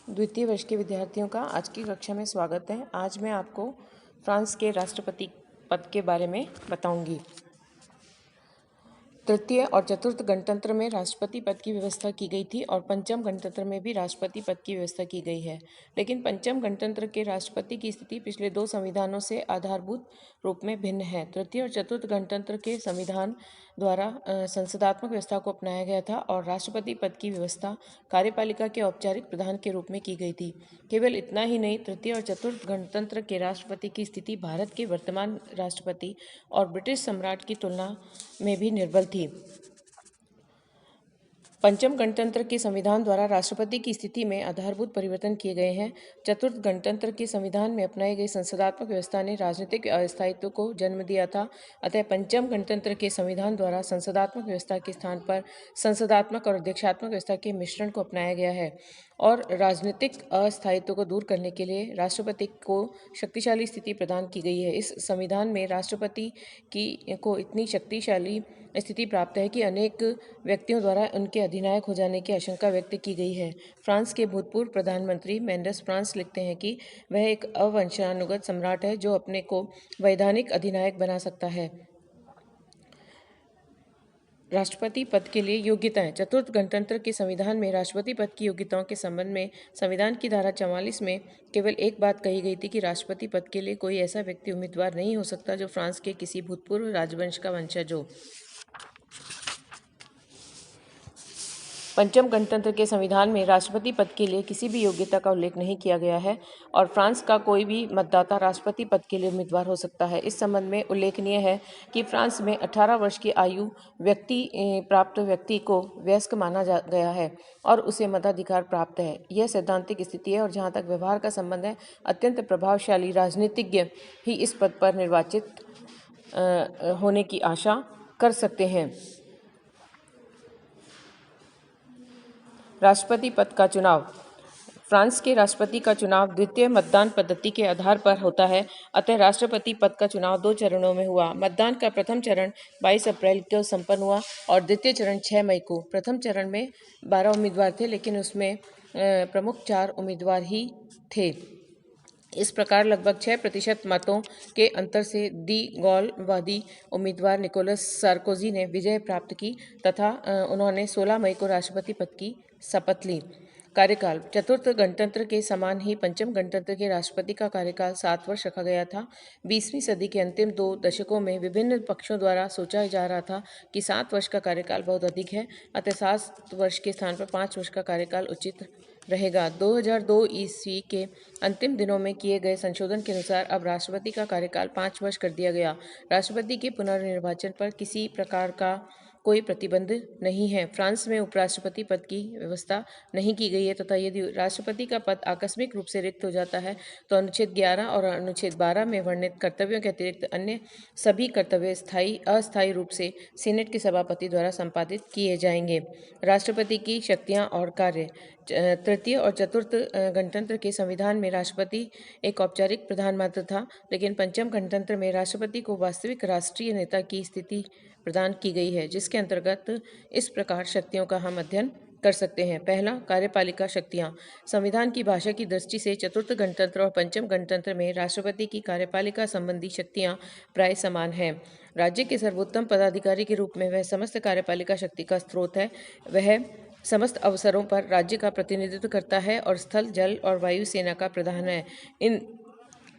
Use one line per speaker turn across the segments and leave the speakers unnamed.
द्वितीय वर्ष के विद्यार्थियों का आज की कक्षा में स्वागत है। आज मैं आपको फ्रांस के राष्ट्रपति पद के बारे में बताऊंगी। तृतीय और चतुर्थ गणतंत्र में राष्ट्रपति पद की व्यवस्था की गई थी और पंचम गणतंत्र में भी राष्ट्रपति पद की व्यवस्था की गई है। लेकिन पंचम गणतंत्र के राष्ट्रपति की स्थिति पिछले दो संविधानों से आधारभूत रूप में भिन्न है। तृतीय और चतुर्थ गणतंत्र के संविधान द्वारा संसदात्मक व्यवस्था को अपनाया गया था और राष्ट्रपति पद की व्यवस्था कार्यपालिका के औपचारिक प्रधान के रूप में की गई थी। केवल इतना ही नहीं, तृतीय और चतुर्थ गणतंत्र के राष्ट्रपति की स्थिति भारत के वर्तमान राष्ट्रपति और ब्रिटिश सम्राट की तुलना में भी निर्बल थी। पंचम गणतंत्र के संविधान द्वारा राष्ट्रपति की स्थिति में आधारभूत परिवर्तन किए गए हैं। चतुर्थ गणतंत्र के संविधान में अपनाई गई संसदात्मक व्यवस्था ने राजनीतिक अस्थायित्व को जन्म दिया था। अतः पंचम गणतंत्र के संविधान द्वारा संसदात्मक व्यवस्था के स्थान पर संसदात्मक और अध्यक्षात्मक व्यवस्था के मिश्रण को अपनाया गया है और राजनीतिक अस्थायित्व को दूर करने के लिए राष्ट्रपति को शक्तिशाली स्थिति प्रदान की गई है। इस संविधान में राष्ट्रपति को इतनी शक्तिशाली स्थिति प्राप्त है कि अनेक व्यक्तियों द्वारा उनके अधिनायक हो जाने की आशंका व्यक्त की गई है। फ्रांस के भूतपूर्व प्रधानमंत्री मेंडेस फ्रांस लिखते हैं कि वह एक अवंशानुगत सम्राट है जो अपने को वैधानिक अधिनायक बना सकता है। राष्ट्रपति पद के लिए योग्यताएं। चतुर्थ गणतंत्र के संविधान में राष्ट्रपति पद की योग्यताओं के संबंध में संविधान की धारा 44 में केवल एक बात कही गई थी कि राष्ट्रपति पद के लिए कोई ऐसा व्यक्ति उम्मीदवार नहीं हो सकता जो फ्रांस के किसी भूतपूर्व राजवंश का वंशज हो। पंचम गणतंत्र के संविधान में राष्ट्रपति पद के लिए किसी भी योग्यता का उल्लेख नहीं किया गया है और फ्रांस का कोई भी मतदाता राष्ट्रपति पद के लिए उम्मीदवार हो सकता है। इस संबंध में उल्लेखनीय है कि फ्रांस में 18 वर्ष की आयु प्राप्त व्यक्ति को वयस्क माना गया है और उसे मताधिकार प्राप्त है। यह सैद्धांतिक स्थिति है और जहाँ तक व्यवहार का संबंध है, अत्यंत प्रभावशाली राजनीतिज्ञ ही इस पद पर निर्वाचित होने की आशा कर सकते हैं। राष्ट्रपति पद का चुनाव। फ्रांस के राष्ट्रपति का चुनाव द्वितीय मतदान पद्धति के आधार पर होता है। अतः राष्ट्रपति पद का चुनाव 2 चरणों में हुआ। मतदान का प्रथम चरण 22 अप्रैल को संपन्न हुआ और द्वितीय चरण 6 मई को। प्रथम चरण में 12 उम्मीदवार थे, लेकिन उसमें प्रमुख 4 उम्मीदवार ही थे। इस प्रकार लगभग 6% मतों के अंतर से दी गॉलवादी उम्मीदवार निकोलस सार्कोजी ने विजय प्राप्त की तथा उन्होंने 16 मई को राष्ट्रपति पद की शपथ ली। कार्यकाल। चतुर्थ गणतंत्र के समान ही पंचम गणतंत्र के राष्ट्रपति का कार्यकाल 7 वर्ष रखा गया था। 20वीं सदी के अंतिम 2 दशकों में विभिन्न पक्षों द्वारा सोचा जा रहा था कि 7 वर्ष का कार्यकाल बहुत अधिक है, अतः 7 वर्ष के स्थान पर 5 वर्ष का कार्यकाल उचित रहेगा। 2002 ईस्वी के अंतिम दिनों में किए गए संशोधन के अनुसार अब राष्ट्रपति का कार्यकाल 5 वर्ष कर दिया गया। राष्ट्रपति के पुनर्निर्वाचन पर किसी प्रकार का कोई प्रतिबंध नहीं है। फ्रांस में उपराष्ट्रपति पद की व्यवस्था नहीं की गई है तथा यदि राष्ट्रपति का पद आकस्मिक रूप से रिक्त हो जाता है तो अनुच्छेद 11 और अनुच्छेद 12 में वर्णित कर्तव्यों के अतिरिक्त अन्य सभी कर्तव्य अस्थायी रूप से सीनेट के सभापति द्वारा संपादित किए जाएंगे। राष्ट्रपति की शक्तियां और कार्य। तृतीय और चतुर्थ गणतंत्र के संविधान में राष्ट्रपति एक औपचारिक प्रधानमंत्री था, लेकिन पंचम गणतंत्र में राष्ट्रपति को वास्तविक राष्ट्रीय नेता की स्थिति प्रदान की गई है, जिसके अंतर्गत इस प्रकार शक्तियों का हम अध्ययन कर सकते हैं। पहला, कार्यपालिका शक्तियां। संविधान की भाषा की दृष्टि से चतुर्थ गणतंत्र और पंचम गणतंत्र में राष्ट्रपति की कार्यपालिका संबंधी शक्तियां प्राय समान हैं। राज्य के सर्वोत्तम पदाधिकारी के रूप में वह समस्त कार्यपालिका शक्ति का स्रोत है। वह समस्त अवसरों पर राज्य का प्रतिनिधित्व करता है और स्थल, जल और वायु सेना का प्रधान है। इन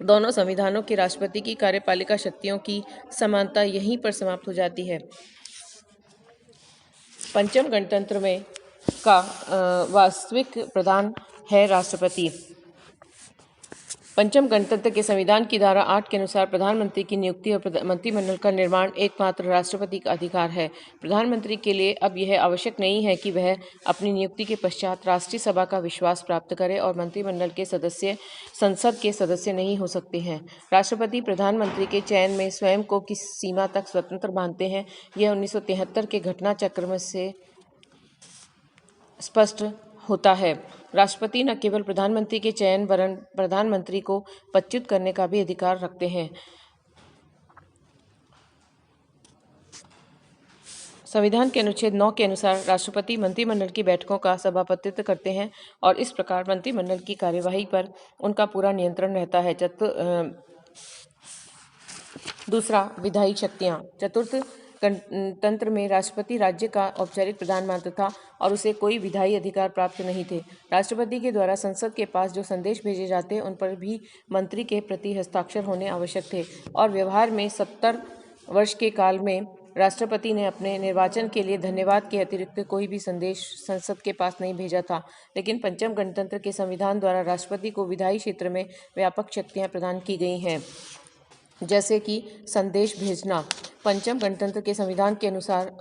दोनों संविधानों के राष्ट्रपति की कार्यपालिका शक्तियों की समानता यहीं पर समाप्त हो जाती है। पंचम गणतंत्र में का वास्तविक प्रधान है राष्ट्रपति। पंचम गणतंत्र के संविधान की धारा 8 के अनुसार प्रधानमंत्री की नियुक्ति और मंत्रिमंडल का निर्माण एकमात्र राष्ट्रपति का अधिकार है। प्रधानमंत्री के लिए अब यह आवश्यक नहीं है कि वह अपनी नियुक्ति के पश्चात राष्ट्रीय सभा का विश्वास प्राप्त करे और मंत्रिमंडल के सदस्य संसद के सदस्य नहीं हो सकते हैं। राष्ट्रपति प्रधानमंत्री के चयन में स्वयं को किस सीमा तक स्वतंत्र मानते हैं, यह 1973 के घटनाचक्र से स्पष्ट होता है। राष्ट्रपति न केवल प्रधानमंत्री के चयन वरन प्रधानमंत्री को पदच्युत करने का भी अधिकार रखते हैं। संविधान के अनुच्छेद 9 के अनुसार राष्ट्रपति मंत्रिमंडल की बैठकों का सभापतित्व करते हैं और इस प्रकार मंत्रिमंडल की कार्यवाही पर उनका पूरा नियंत्रण रहता है। दूसरा, विधायी शक्तियां। चतुर्थ तंत्र में राष्ट्रपति राज्य का औपचारिक प्रधानमंत्री था और उसे कोई विधायी अधिकार प्राप्त नहीं थे। राष्ट्रपति के द्वारा संसद के पास जो संदेश भेजे जाते उन पर भी मंत्री के प्रति हस्ताक्षर होने आवश्यक थे और व्यवहार में 70 वर्ष के काल में राष्ट्रपति ने अपने निर्वाचन के लिए धन्यवाद के अतिरिक्त कोई भी संदेश संसद के पास नहीं भेजा था। लेकिन पंचम गणतंत्र के संविधान द्वारा राष्ट्रपति को विधायी क्षेत्र में व्यापक शक्तियां प्रदान की गई हैं, जैसे कि संदेश भेजना। पंचम गणतंत्र के संविधान के अनुसार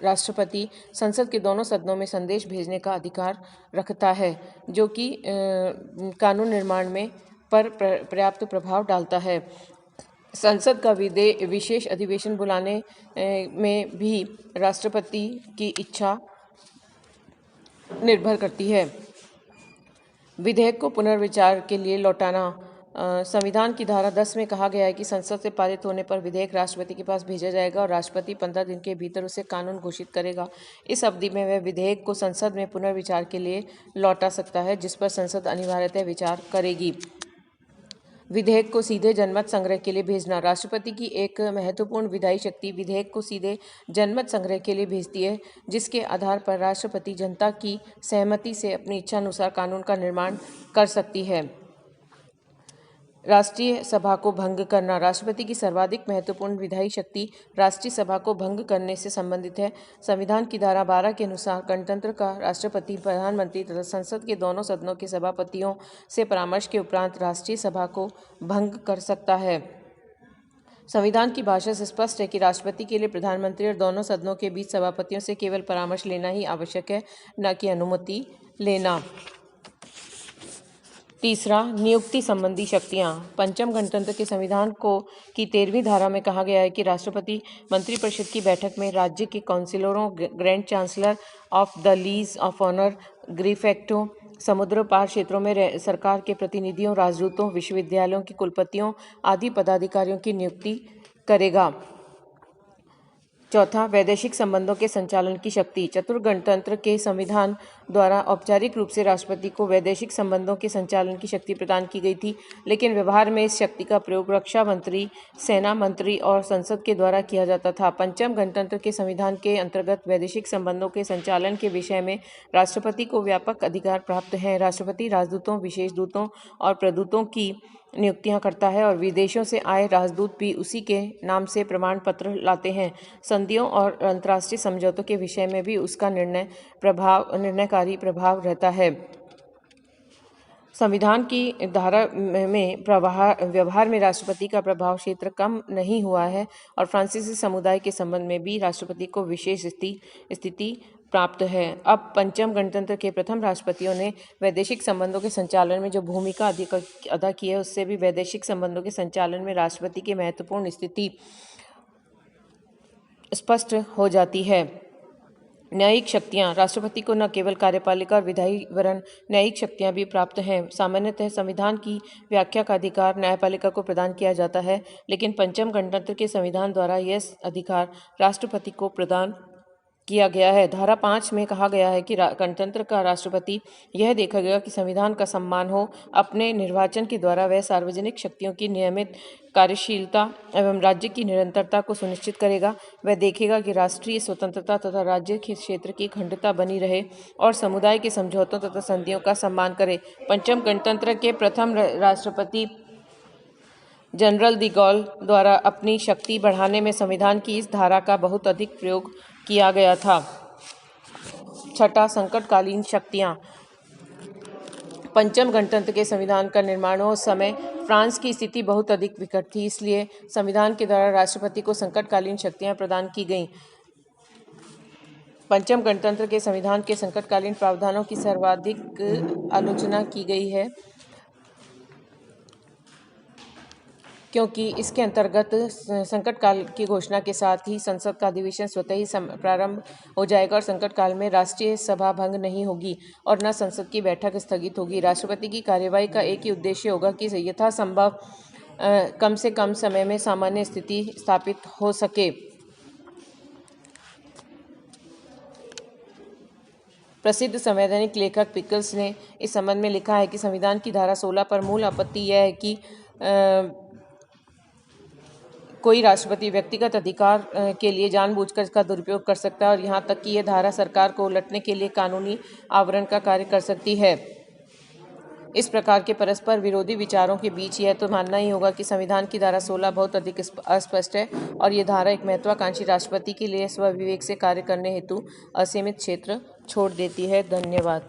राष्ट्रपति संसद के दोनों सदनों में संदेश भेजने का अधिकार रखता है, जो कि कानून निर्माण में पर्याप्त प्रभाव डालता है। संसद का विशेष अधिवेशन बुलाने में भी राष्ट्रपति की इच्छा निर्भर करती है। विधेयक को पुनर्विचार के लिए लौटाना। संविधान की धारा 10 में कहा गया है कि संसद से पारित होने पर विधेयक राष्ट्रपति के पास भेजा जाएगा और राष्ट्रपति 15 दिन के भीतर उसे कानून घोषित करेगा। इस अवधि में वह विधेयक को संसद में पुनर्विचार के लिए लौटा सकता है, जिस पर संसद अनिवार्यतः विचार करेगी। विधेयक को सीधे जनमत संग्रह के लिए भेजना। राष्ट्रपति की एक महत्वपूर्ण विधायी शक्ति विधेयक को सीधे जनमत संग्रह के लिए भेजती है, जिसके आधार पर राष्ट्रपति जनता की सहमति से अपनी इच्छानुसार कानून का निर्माण कर सकती है। राष्ट्रीय सभा को भंग करना। राष्ट्रपति की सर्वाधिक महत्वपूर्ण विधायी शक्ति राष्ट्रीय सभा को भंग करने से संबंधित है। संविधान की धारा 12 के अनुसार गणतंत्र का राष्ट्रपति प्रधानमंत्री तथा संसद के दोनों सदनों के सभापतियों से परामर्श के उपरांत राष्ट्रीय सभा को भंग कर सकता है। संविधान की भाषा से स्पष्ट है कि राष्ट्रपति के लिए प्रधानमंत्री और दोनों सदनों के बीच सभापतियों से केवल परामर्श लेना ही आवश्यक है, न कि अनुमति लेना। तीसरा, नियुक्ति संबंधी शक्तियां। पंचम गणतंत्र के संविधान की 13वीं धारा में कहा गया है कि राष्ट्रपति मंत्रिपरिषद की बैठक में राज्य के काउंसिलरों, grand chancellor of the legion of honour, ग्रीफैक्टो, समुद्र पार क्षेत्रों में सरकार के प्रतिनिधियों, राजदूतों, विश्वविद्यालयों के कुलपतियों आदि पदाधिकारियों की नियुक्ति करेगा। चौथा, वैदेशिक संबंधों के संचालन की शक्ति। चतुर्थ गणतंत्र के संविधान द्वारा औपचारिक रूप से राष्ट्रपति को वैदेशिक संबंधों के संचालन की शक्ति प्रदान की गई थी, लेकिन व्यवहार में इस शक्ति का प्रयोग रक्षा मंत्री, सेना मंत्री और संसद के द्वारा किया जाता था। पंचम गणतंत्र के संविधान के अंतर्गत वैदेशिक संबंधों के संचालन के विषय में राष्ट्रपति को व्यापक अधिकार प्राप्त हैं। राष्ट्रपति राजदूतों, विशेष दूतों और प्रदूतों की नियुक्तियां करता है और विदेशों से आए राजदूत भी उसी के नाम से प्रमाण पत्र लाते हैं। संधियों और अंतर्राष्ट्रीय समझौतों के विषय में भी उसका निर्णयकारी प्रभाव रहता है। संविधान की धारा में व्यवहार में राष्ट्रपति का प्रभाव क्षेत्र कम नहीं हुआ है और फ्रांसीसी समुदाय के संबंध में भी राष्ट्रपति को विशेष स्थिति प्राप्त है। अब पंचम गणतंत्र के प्रथम राष्ट्रपतियों ने वैदेशिक संबंधों के संचालन में जो भूमिका अदा की है, उससे भी वैदेशिक संबंधों के संचालन में राष्ट्रपति की महत्वपूर्ण स्थिति स्पष्ट हो जाती है। न्यायिक शक्तियां। राष्ट्रपति को न केवल कार्यपालिका और विधायी वरन न्यायिक शक्तियां भी प्राप्त हैं। सामान्यतः संविधान की व्याख्या का अधिकार न्यायपालिका को प्रदान किया जाता है, लेकिन पंचम गणतंत्र के संविधान द्वारा यह अधिकार राष्ट्रपति को प्रदान किया गया है। धारा 5 में कहा गया है कि गणतंत्र का राष्ट्रपति यह देखेगा कि संविधान का सम्मान हो। अपने निर्वाचन के द्वारा वह सार्वजनिक शक्तियों की नियमित कार्यशीलता एवं राज्य की निरंतरता को सुनिश्चित करेगा। वह देखेगा कि राष्ट्रीय स्वतंत्रता तथा राज्य के क्षेत्र की अखंडता बनी रहे और समुदाय के समझौतों तथा संधियों का सम्मान करे। पंचम गणतंत्र के प्रथम राष्ट्रपति जनरल डी गॉल द्वारा अपनी शक्ति बढ़ाने में संविधान की इस धारा का बहुत अधिक प्रयोग किया गया था। छठा, संकटकालीन शक्तियां। पंचम गणतंत्र के संविधान का निर्माण उस समय फ्रांस की स्थिति बहुत अधिक विकट थी, इसलिए संविधान के द्वारा राष्ट्रपति को संकटकालीन शक्तियां प्रदान की गईं। पंचम गणतंत्र के संविधान के संकटकालीन प्रावधानों की सर्वाधिक आलोचना की गई है, क्योंकि इसके अंतर्गत संकट काल की घोषणा के साथ ही संसद का अधिवेशन स्वतः ही प्रारंभ हो जाएगा और संकट काल में राष्ट्रीय सभा भंग नहीं होगी और न संसद की बैठक स्थगित होगी। राष्ट्रपति की कार्यवाही का एक ही उद्देश्य होगा कि यथासंभव कम से कम समय में सामान्य स्थिति स्थापित हो सके। प्रसिद्ध संवैधानिक लेखक पिकल्स ने इस संबंध में लिखा है कि संविधान की धारा 16 पर मूल आपत्ति यह है कि कोई राष्ट्रपति व्यक्तिगत अधिकार के लिए जानबूझकर इसका दुरुपयोग कर सकता है और यहाँ तक कि यह धारा सरकार को उलटने के लिए कानूनी आवरण का कार्य कर सकती है। इस प्रकार के परस्पर विरोधी विचारों के बीच यह तो मानना ही होगा कि संविधान की धारा 16 बहुत अधिक अस्पष्ट है और ये धारा एक महत्वाकांक्षी राष्ट्रपति के लिए स्वविवेक से कार्य करने हेतु असीमित क्षेत्र छोड़ देती है। धन्यवाद।